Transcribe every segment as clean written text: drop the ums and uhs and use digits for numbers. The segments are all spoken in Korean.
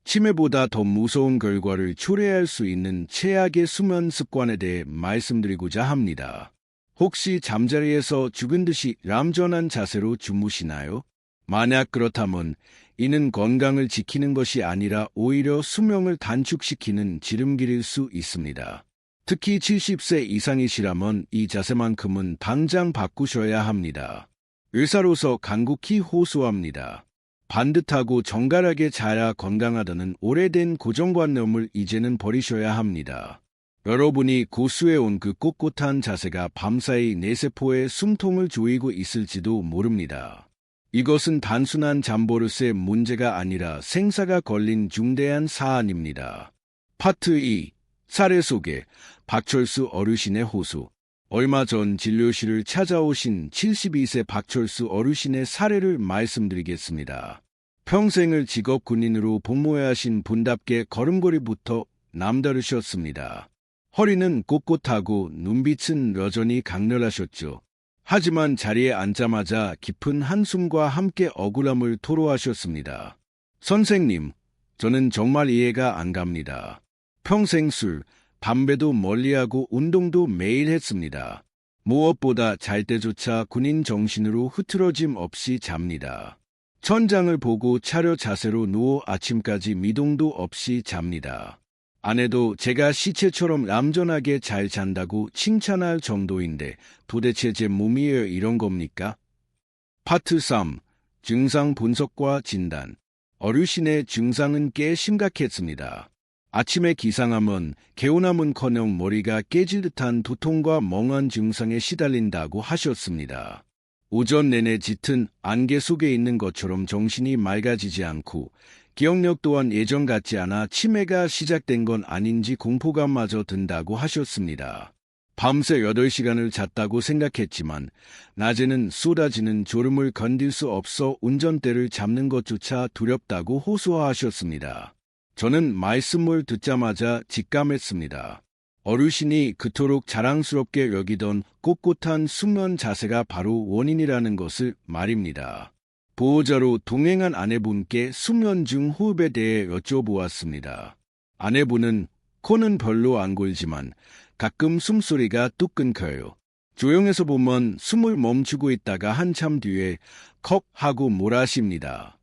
치매보다 더 무서운 결과를 초래할 수 있는 최악의 수면 습관에 대해 말씀드리고자 합니다. 혹시 잠자리에서 죽은 듯이 얌전한 자세로 주무시나요? 만약 그렇다면 이는 건강을 지키는 것이 아니라 오히려 수명을 단축시키는 지름길일 수 있습니다. 특히 70세 이상이시라면 이 자세만큼은 당장 바꾸셔야 합니다. 의사로서 간곡히 호소합니다. 반듯하고 정갈하게 자야 건강하다는 오래된 고정관념을 이제는 버리셔야 합니다. 여러분이 고수해온 그 꼿꼿한 자세가 밤사이 뇌세포에 숨통을 조이고 있을지도 모릅니다. 이것은 단순한 잠버릇의 문제가 아니라 생사가 걸린 중대한 사안입니다. 파트 2. 사례 소개. 박철수 어르신의 호소. 얼마 전 진료실을 찾아오신 72세 박철수 어르신의 사례를 말씀드리겠습니다. 평생을 직업 군인으로 복무해야 하신 분답게 걸음걸이부터 남다르셨습니다. 허리는 꼿꼿하고 눈빛은 여전히 강렬하셨죠. 하지만 자리에 앉자마자 깊은 한숨과 함께 억울함을 토로하셨습니다. 선생님, 저는 정말 이해가 안 갑니다. 평생 술, 담배도 멀리하고 운동도 매일 했습니다. 무엇보다 잘 때조차 군인 정신으로 흐트러짐 없이 잡니다. 천장을 보고 차려 자세로 누워 아침까지 미동도 없이 잡니다. 아내도 제가 시체처럼 얌전하게 잘 잔다고 칭찬할 정도인데 도대체 제 몸이 왜 이런 겁니까? 파트 3. 증상 분석과 진단. 어르신의 증상은 꽤 심각했습니다. 아침에 기상하면 개운함은커녕 머리가 깨질 듯한 두통과 멍한 증상에 시달린다고 하셨습니다. 오전 내내 짙은 안개 속에 있는 것처럼 정신이 맑아지지 않고 기억력 또한 예전 같지 않아 치매가 시작된 건 아닌지 공포감마저 든다고 하셨습니다. 밤새 8시간을 잤다고 생각했지만 낮에는 쏟아지는 졸음을 견딜 수 없어 운전대를 잡는 것조차 두렵다고 호소하셨습니다. 저는 말씀을 듣자마자 직감했습니다. 어르신이 그토록 자랑스럽게 여기던 꼿꼿한 수면 자세가 바로 원인이라는 것을 말입니다. 보호자로 동행한 아내분께 수면 중 호흡에 대해 여쭤보았습니다. 아내분은 코는 별로 안 골지만 가끔 숨소리가 뚝 끊겨요. 조용해서 보면 숨을 멈추고 있다가 한참 뒤에 컥 하고 몰아쉽니다.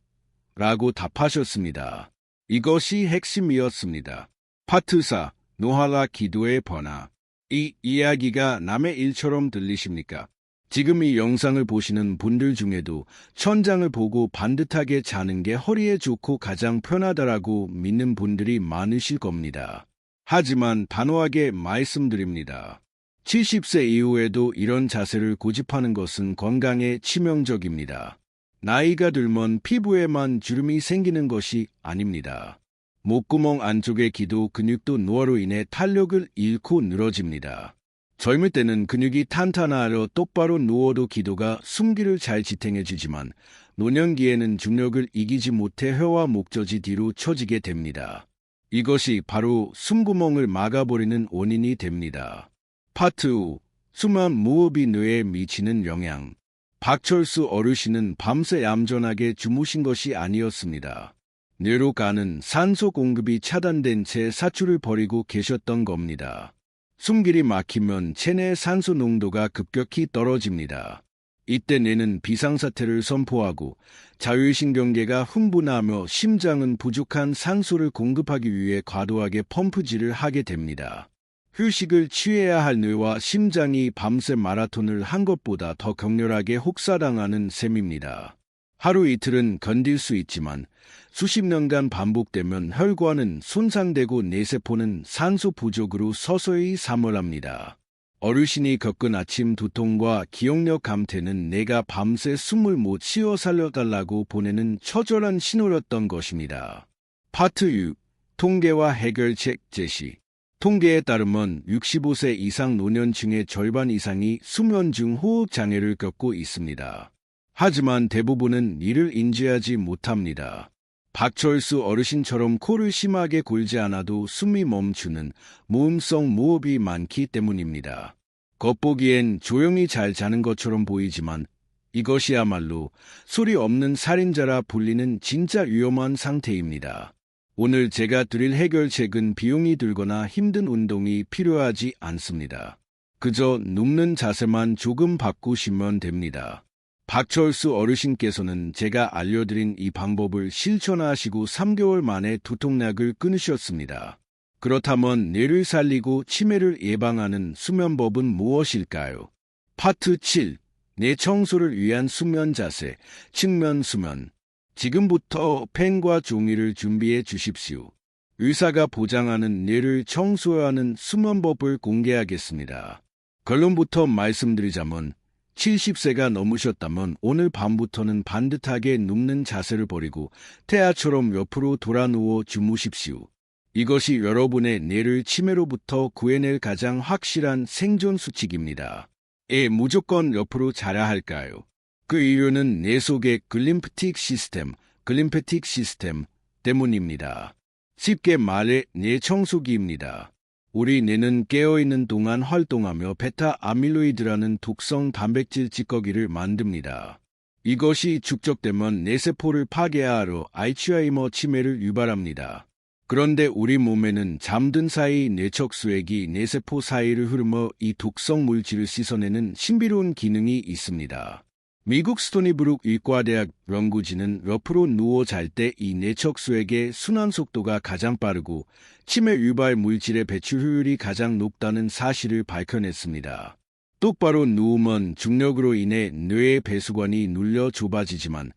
라고 답하셨습니다. 이것이 핵심이었습니다. 파트 4. 노하라 기도의 변화. 이 이야기가 남의 일처럼 들리십니까? 지금 이 영상을 보시는 분들 중에도 천장을 보고 반듯하게 자는 게 허리에 좋고 가장 편하다라고 믿는 분들이 많으실 겁니다. 하지만 단호하게 말씀드립니다. 70세 이후에도 이런 자세를 고집하는 것은 건강에 치명적입니다. 나이가 들면 피부에만 주름이 생기는 것이 아닙니다. 목구멍 안쪽의 기도 근육도 노화로 인해 탄력을 잃고 늘어집니다. 젊을 때는 근육이 탄탄하여 똑바로 누워도 기도가 숨기를 잘 지탱해주지만 노년기에는 중력을 이기지 못해 혀와 목젖이 뒤로 처지게 됩니다. 이것이 바로 숨구멍을 막아버리는 원인이 됩니다. 파트 5. 수면 무호흡이 뇌에 미치는 영향. 박철수 어르신은 밤새 얌전하게 주무신 것이 아니었습니다. 뇌로 가는 산소 공급이 차단된 채 사출을 벌이고 계셨던 겁니다. 숨길이 막히면 체내 산소 농도가 급격히 떨어집니다. 이때 뇌는 비상사태를 선포하고 자율신경계가 흥분하며 심장은 부족한 산소를 공급하기 위해 과도하게 펌프질을 하게 됩니다. 휴식을 취해야 할 뇌와 심장이 밤새 마라톤을 한 것보다 더 격렬하게 혹사당하는 셈입니다. 하루 이틀은 견딜 수 있지만 수십 년간 반복되면 혈관은 손상되고 뇌세포는 산소 부족으로 서서히 사멸합니다. 어르신이 겪은 아침 두통과 기억력 감퇴는 내가 밤새 숨을 못 쉬어 살려달라고 보내는 처절한 신호였던 것입니다. 파트 6. 통계와 해결책 제시. 통계에 따르면 65세 이상 노년층의 절반 이상이 수면 중 호흡 장애를 겪고 있습니다. 하지만 대부분은 이를 인지하지 못합니다. 박철수 어르신처럼 코를 심하게 골지 않아도 숨이 멈추는 무음성 무호흡이 많기 때문입니다. 겉보기엔 조용히 잘 자는 것처럼 보이지만 이것이야말로 소리 없는 살인자라 불리는 진짜 위험한 상태입니다. 오늘 제가 드릴 해결책은 비용이 들거나 힘든 운동이 필요하지 않습니다. 그저 눕는 자세만 조금 바꾸시면 됩니다. 박철수 어르신께서는 제가 알려드린 이 방법을 실천하시고 3개월 만에 두통약을 끊으셨습니다. 그렇다면 뇌를 살리고 치매를 예방하는 수면법은 무엇일까요? 파트 7. 뇌 청소를 위한 수면 자세, 측면 수면. 지금부터 펜과 종이를 준비해 주십시오. 의사가 보장하는 뇌를 청소하는 수면법을 공개하겠습니다. 결론부터 말씀드리자면 70세가 넘으셨다면 오늘 밤부터는 반듯하게 눕는 자세를 버리고 태아처럼 옆으로 돌아 누워 주무십시오. 이것이 여러분의 뇌를 치매로부터 구해낼 가장 확실한 생존 수칙입니다. 무조건 옆으로 자야 할까요? 그 이유는 뇌 속의 글림프틱 시스템 때문입니다. 쉽게 말해 뇌 청소기입니다. 우리 뇌는 깨어있는 동안 활동하며 베타 아밀로이드라는 독성 단백질 찌꺼기를 만듭니다. 이것이 축적되면 뇌세포를 파괴하러 알츠하이머 치매를 유발합니다. 그런데 우리 몸에는 잠든 사이 뇌척수액이 뇌세포 사이를 흐르며 이 독성 물질을 씻어내는 신비로운 기능이 있습니다. 미국 스토니브룩 의과대학 연구진은 옆으로 누워 잘 때 이 뇌척수액의 순환 속도가 가장 빠르고 치매 유발 물질의 배출 효율이 가장 높다는 사실을 밝혀냈습니다. 똑바로 누우면 중력으로 인해 뇌의 배수관이 눌려 좁아지지만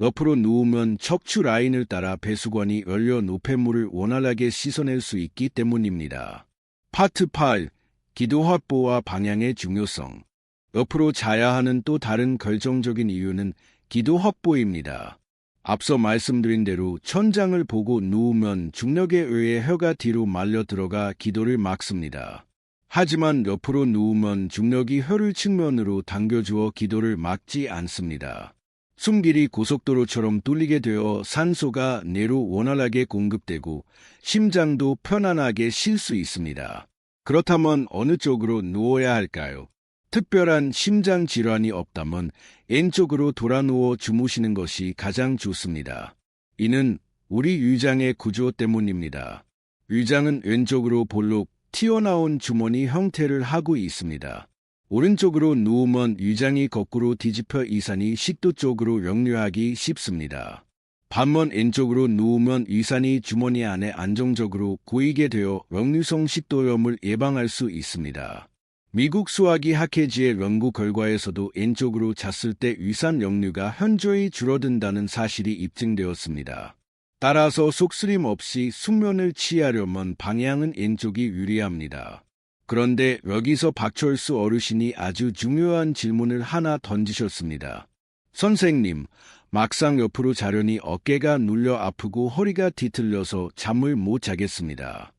옆으로 누우면 척추 라인을 따라 배수관이 열려 노폐물을 원활하게 씻어낼 수 있기 때문입니다. 파트 8. 기도 확보와 방향의 중요성. 옆으로 자야 하는 또 다른 결정적인 이유는 기도 확보입니다. 앞서 말씀드린 대로 천장을 보고 누우면 중력에 의해 혀가 뒤로 말려 들어가 기도를 막습니다. 하지만 옆으로 누우면 중력이 혀를 측면으로 당겨주어 기도를 막지 않습니다. 숨길이 고속도로처럼 뚫리게 되어 산소가 뇌로 원활하게 공급되고 심장도 편안하게 쉴 수 있습니다. 그렇다면 어느 쪽으로 누워야 할까요? 특별한 심장 질환이 없다면 왼쪽으로 돌아 누워 주무시는 것이 가장 좋습니다. 이는 우리 위장의 구조 때문입니다. 위장은 왼쪽으로 볼록 튀어나온 주머니 형태를 하고 있습니다. 오른쪽으로 누우면 위장이 거꾸로 뒤집혀 이산이 식도 쪽으로 역류하기 쉽습니다. 반면 왼쪽으로 누우면 위산이 주머니 안에 안정적으로 고이게 되어 역류성 식도염을 예방할 수 있습니다. 미국 수화기 학회지의 연구 결과에서도 왼쪽으로 잤을 때 위산 역류가 현저히 줄어든다는 사실이 입증되었습니다. 따라서 속쓰림 없이 숙면을 취하려면 방향은 왼쪽이 유리합니다. 그런데 여기서 박철수 어르신이 아주 중요한 질문을 하나 던지셨습니다. 선생님, 막상 옆으로 자려니 어깨가 눌려 아프고 허리가 뒤틀려서 잠을 못 자겠습니다.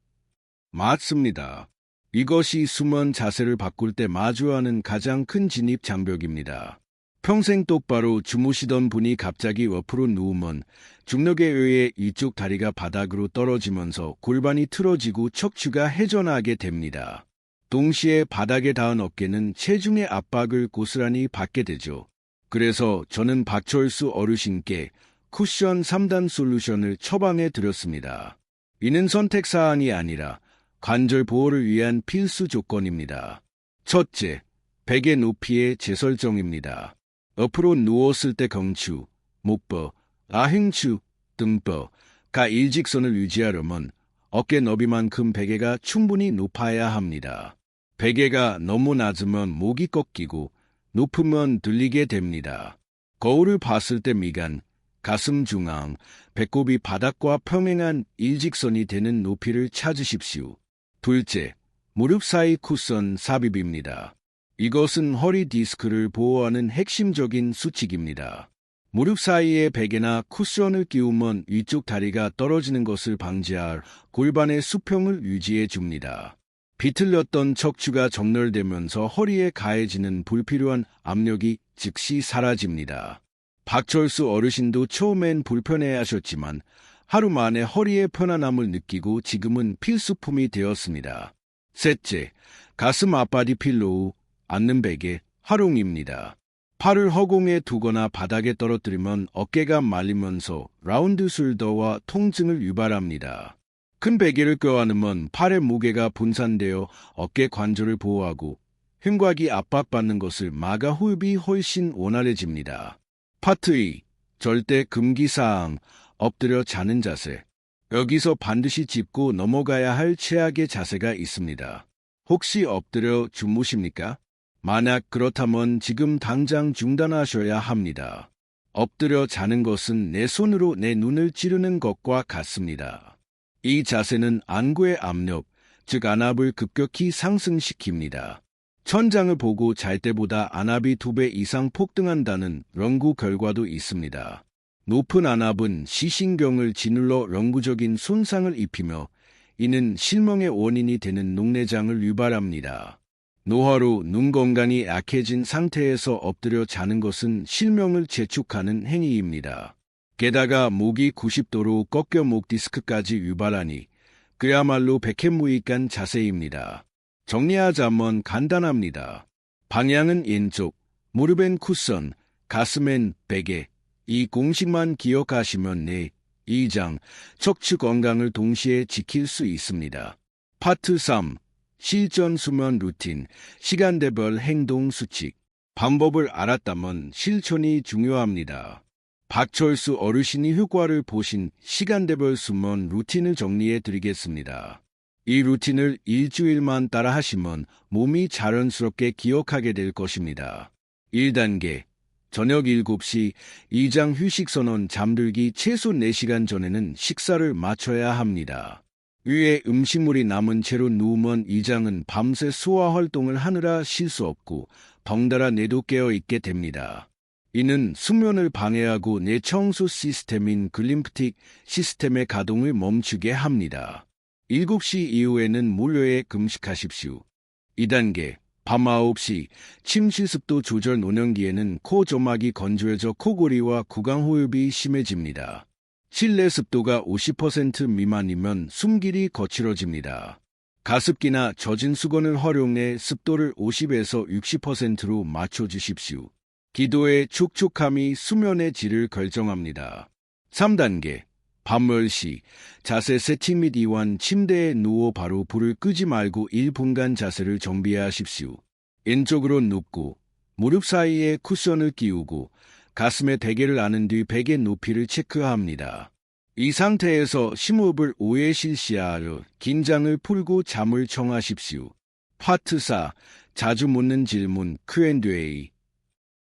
맞습니다. 이것이 수면 자세를 바꿀 때 마주하는 가장 큰 진입 장벽입니다. 평생 똑바로 주무시던 분이 갑자기 옆으로 누우면 중력에 의해 이쪽 다리가 바닥으로 떨어지면서 골반이 틀어지고 척추가 회전하게 됩니다. 동시에 바닥에 닿은 어깨는 체중의 압박을 고스란히 받게 되죠. 그래서 저는 박철수 어르신께 쿠션 3단 솔루션을 처방해 드렸습니다. 이는 선택사항이 아니라 관절 보호를 위한 필수 조건입니다. 첫째, 베개 높이의 재설정입니다. 옆으로 누웠을 때 경추, 목뼈, 아행추, 등뼈가 일직선을 유지하려면 어깨 너비만큼 베개가 충분히 높아야 합니다. 베개가 너무 낮으면 목이 꺾이고 높으면 들리게 됩니다. 거울을 봤을 때 미간, 가슴 중앙, 배꼽이 바닥과 평행한 일직선이 되는 높이를 찾으십시오. 둘째, 무릎 사이 쿠션 삽입입니다. 이것은 허리 디스크를 보호하는 핵심적인 수칙입니다. 무릎 사이에 베개나 쿠션을 끼우면 위쪽 다리가 떨어지는 것을 방지할 골반의 수평을 유지해 줍니다. 비틀렸던 척추가 정렬되면서 허리에 가해지는 불필요한 압력이 즉시 사라집니다. 박철수 어르신도 처음엔 불편해하셨지만 하루 만에 허리의 편안함을 느끼고 지금은 필수품이 되었습니다. 셋째, 가슴 앞바디 필로우, 앉는 베개, 활용입니다. 팔을 허공에 두거나 바닥에 떨어뜨리면 어깨가 말리면서 라운드 숄더와 통증을 유발합니다. 큰 베개를 껴안으면 팔의 무게가 분산되어 어깨 관절을 보호하고 흉곽이 압박받는 것을 막아 호흡이 훨씬 원활해집니다. 파트 2. 절대 금기사항, 엎드려 자는 자세. 여기서 반드시 짚고 넘어가야 할 최악의 자세가 있습니다. 혹시 엎드려 주무십니까? 만약 그렇다면 지금 당장 중단하셔야 합니다. 엎드려 자는 것은 내 손으로 내 눈을 찌르는 것과 같습니다. 이 자세는 안구의 압력, 즉 안압을 급격히 상승시킵니다. 천장을 보고 잘 때보다 안압이 2배 이상 폭등한다는 연구 결과도 있습니다. 높은 안압은 시신경을 짓눌러 영구적인 손상을 입히며 이는 실명의 원인이 되는 녹내장을 유발합니다. 노화로 눈 건강이 약해진 상태에서 엎드려 자는 것은 실명을 재촉하는 행위입니다. 게다가 목이 90도로 꺾여 목 디스크까지 유발하니 그야말로 백해무익한 자세입니다. 정리하자면 간단합니다. 방향은 왼쪽, 무릎엔 쿠션, 가슴엔 베개. 이 공식만 기억하시면 내 이장, 척추 건강을 동시에 지킬 수 있습니다. 파트 3. 실전 수면 루틴, 시간대별 행동 수칙. 방법을 알았다면 실천이 중요합니다. 박철수 어르신이 효과를 보신 시간대별 수면 루틴을 정리해 드리겠습니다. 이 루틴을 일주일만 따라 하시면 몸이 자연스럽게 기억하게 될 것입니다. 1단계. 저녁 7시 이장 휴식 선언 잠들기 최소 4시간 전에는 식사를 마쳐야 합니다. 위에 음식물이 남은 채로 누우면 이장은 밤새 소화 활동을 하느라 쉴 수 없고 덩달아 뇌도 깨어 있게 됩니다. 이는 수면을 방해하고 뇌 청소 시스템인 글림프틱 시스템의 가동을 멈추게 합니다. 7시 이후에는 몰래에 금식하십시오. 2단계. 밤 9시 침실 습도 조절 노년기에는 코 점막이 건조해져 코골이와 구강호흡이 심해집니다. 실내 습도가 50% 미만이면 숨길이 거칠어집니다. 가습기나 젖은 수건을 활용해 습도를 50에서 60%로 맞춰주십시오. 기도의 촉촉함이 수면의 질을 결정합니다. 3단계. 밤 10시 자세 세팅 및 이완 침대에 누워 바로 불을 끄지 말고 1분간 자세를 정비하십시오. 왼쪽으로 눕고 무릎 사이에 쿠션을 끼우고 가슴에 베개를 안은 뒤 베개 높이를 체크합니다. 이 상태에서 심호흡을 5회 실시하여 긴장을 풀고 잠을 청하십시오. 파트 4. 자주 묻는 질문 Q&A.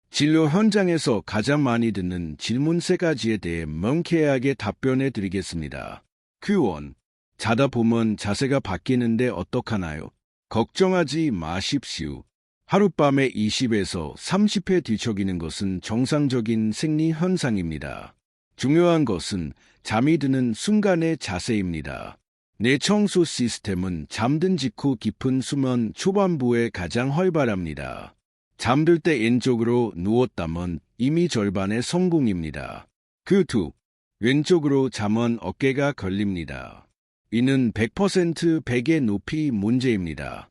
진료 현장에서 가장 많이 듣는 질문 3가지에 대해 명쾌하게 답변해 드리겠습니다. Q1. 자다 보면 자세가 바뀌는데 어떡하나요? 걱정하지 마십시오. 하룻밤에 20에서 30회 뒤척이는 것은 정상적인 생리 현상입니다. 중요한 것은 잠이 드는 순간의 자세입니다. 뇌 청소 시스템은 잠든 직후 깊은 수면 초반부에 가장 활발합니다. 잠들 때 왼쪽으로 누웠다면 이미 절반의 성공입니다. Q2. 왼쪽으로 자면 어깨가 걸립니다. 이는 100% 베개 높이 문제입니다.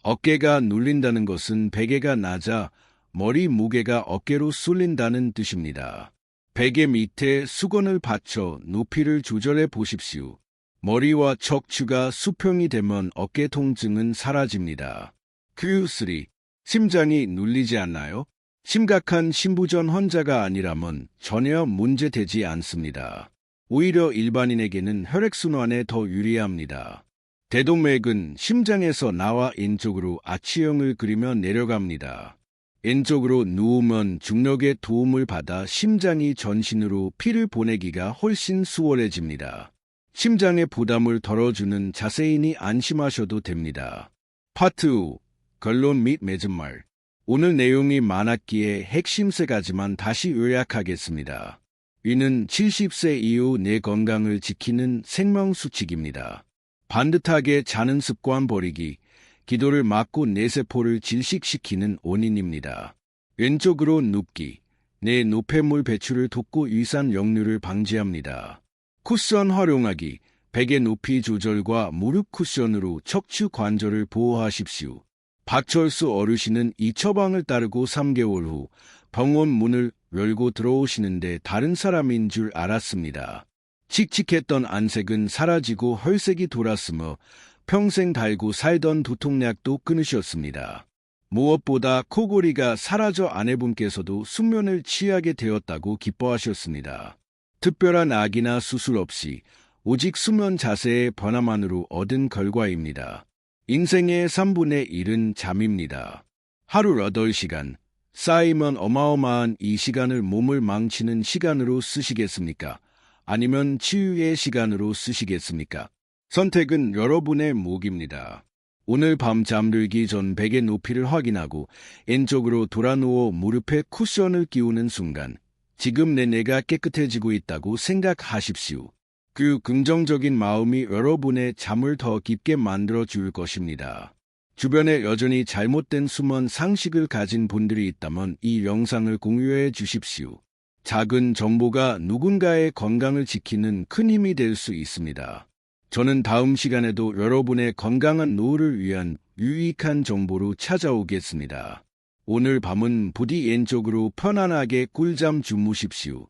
어깨가 눌린다는 것은 베개가 낮아 머리 무게가 어깨로 쏠린다는 뜻입니다. 베개 밑에 수건을 받쳐 높이를 조절해 보십시오. 머리와 척추가 수평이 되면 어깨 통증은 사라집니다. Q3. 심장이 눌리지 않나요? 심각한 심부전 환자가 아니라면 전혀 문제되지 않습니다. 오히려 일반인에게는 혈액순환에 더 유리합니다. 대동맥은 심장에서 나와 왼쪽으로 아치형을 그리며 내려갑니다. 왼쪽으로 누우면 중력의 도움을 받아 심장이 전신으로 피를 보내기가 훨씬 수월해집니다. 심장의 부담을 덜어주는 자세이니 안심하셔도 됩니다. 파트 5. 결론 및 맺은말. 오늘 내용이 많았기에 핵심 3가지만 다시 요약하겠습니다. 이는 70세 이후 내 건강을 지키는 생명수칙입니다. 반듯하게 자는 습관 버리기, 기도를 막고 뇌세포를 질식시키는 원인입니다. 왼쪽으로 눕기, 뇌 노폐물 배출을 돕고 위산 역류를 방지합니다. 쿠션 활용하기, 베개 높이 조절과 무릎 쿠션으로 척추 관절을 보호하십시오. 박철수 어르신은 이 처방을 따르고 3개월 후 병원 문을 열고 들어오시는데 다른 사람인 줄 알았습니다. 칙칙했던 안색은 사라지고 혈색이 돌았으며 평생 달고 살던 두통약도 끊으셨습니다. 무엇보다 코골이가 사라져 아내분께서도 숙면을 취하게 되었다고 기뻐하셨습니다. 특별한 약이나 수술 없이 오직 수면 자세의 변화만으로 얻은 결과입니다. 인생의 3분의 1은 잠입니다. 하루 8시간, 쌓이면 어마어마한 이 시간을 몸을 망치는 시간으로 쓰시겠습니까? 아니면 치유의 시간으로 쓰시겠습니까? 선택은 여러분의 몫입니다. 오늘 밤 잠들기 전 베개 높이를 확인하고 왼쪽으로 돌아누워 무릎에 쿠션을 끼우는 순간 지금 내 뇌가 깨끗해지고 있다고 생각하십시오. 그 긍정적인 마음이 여러분의 잠을 더 깊게 만들어 줄 것입니다. 주변에 여전히 잘못된 수면 상식을 가진 분들이 있다면 이 영상을 공유해 주십시오. 작은 정보가 누군가의 건강을 지키는 큰 힘이 될 수 있습니다. 저는 다음 시간에도 여러분의 건강한 노후를 위한 유익한 정보로 찾아오겠습니다. 오늘 밤은 부디 왼쪽으로 편안하게 꿀잠 주무십시오.